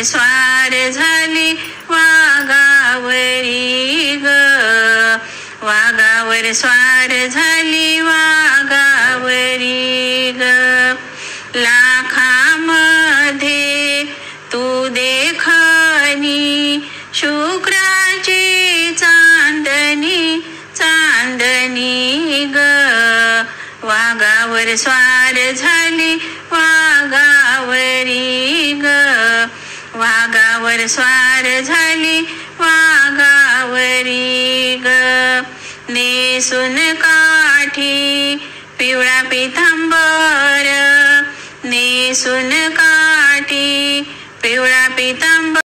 स्वार झाली वाघावरी ग, वाघावर स्वार झाली वाघावरी ग. लाखामध्ये तू देखनी शुक्राची चांदणी चांदणी ग, वाघावर स्वार झाली वाघावरी ग, वाघावर स्वार झाली वाघावरी ग. नेसून काठी पिवळा पितांबर, नेसून काठी पिवळा पितांबर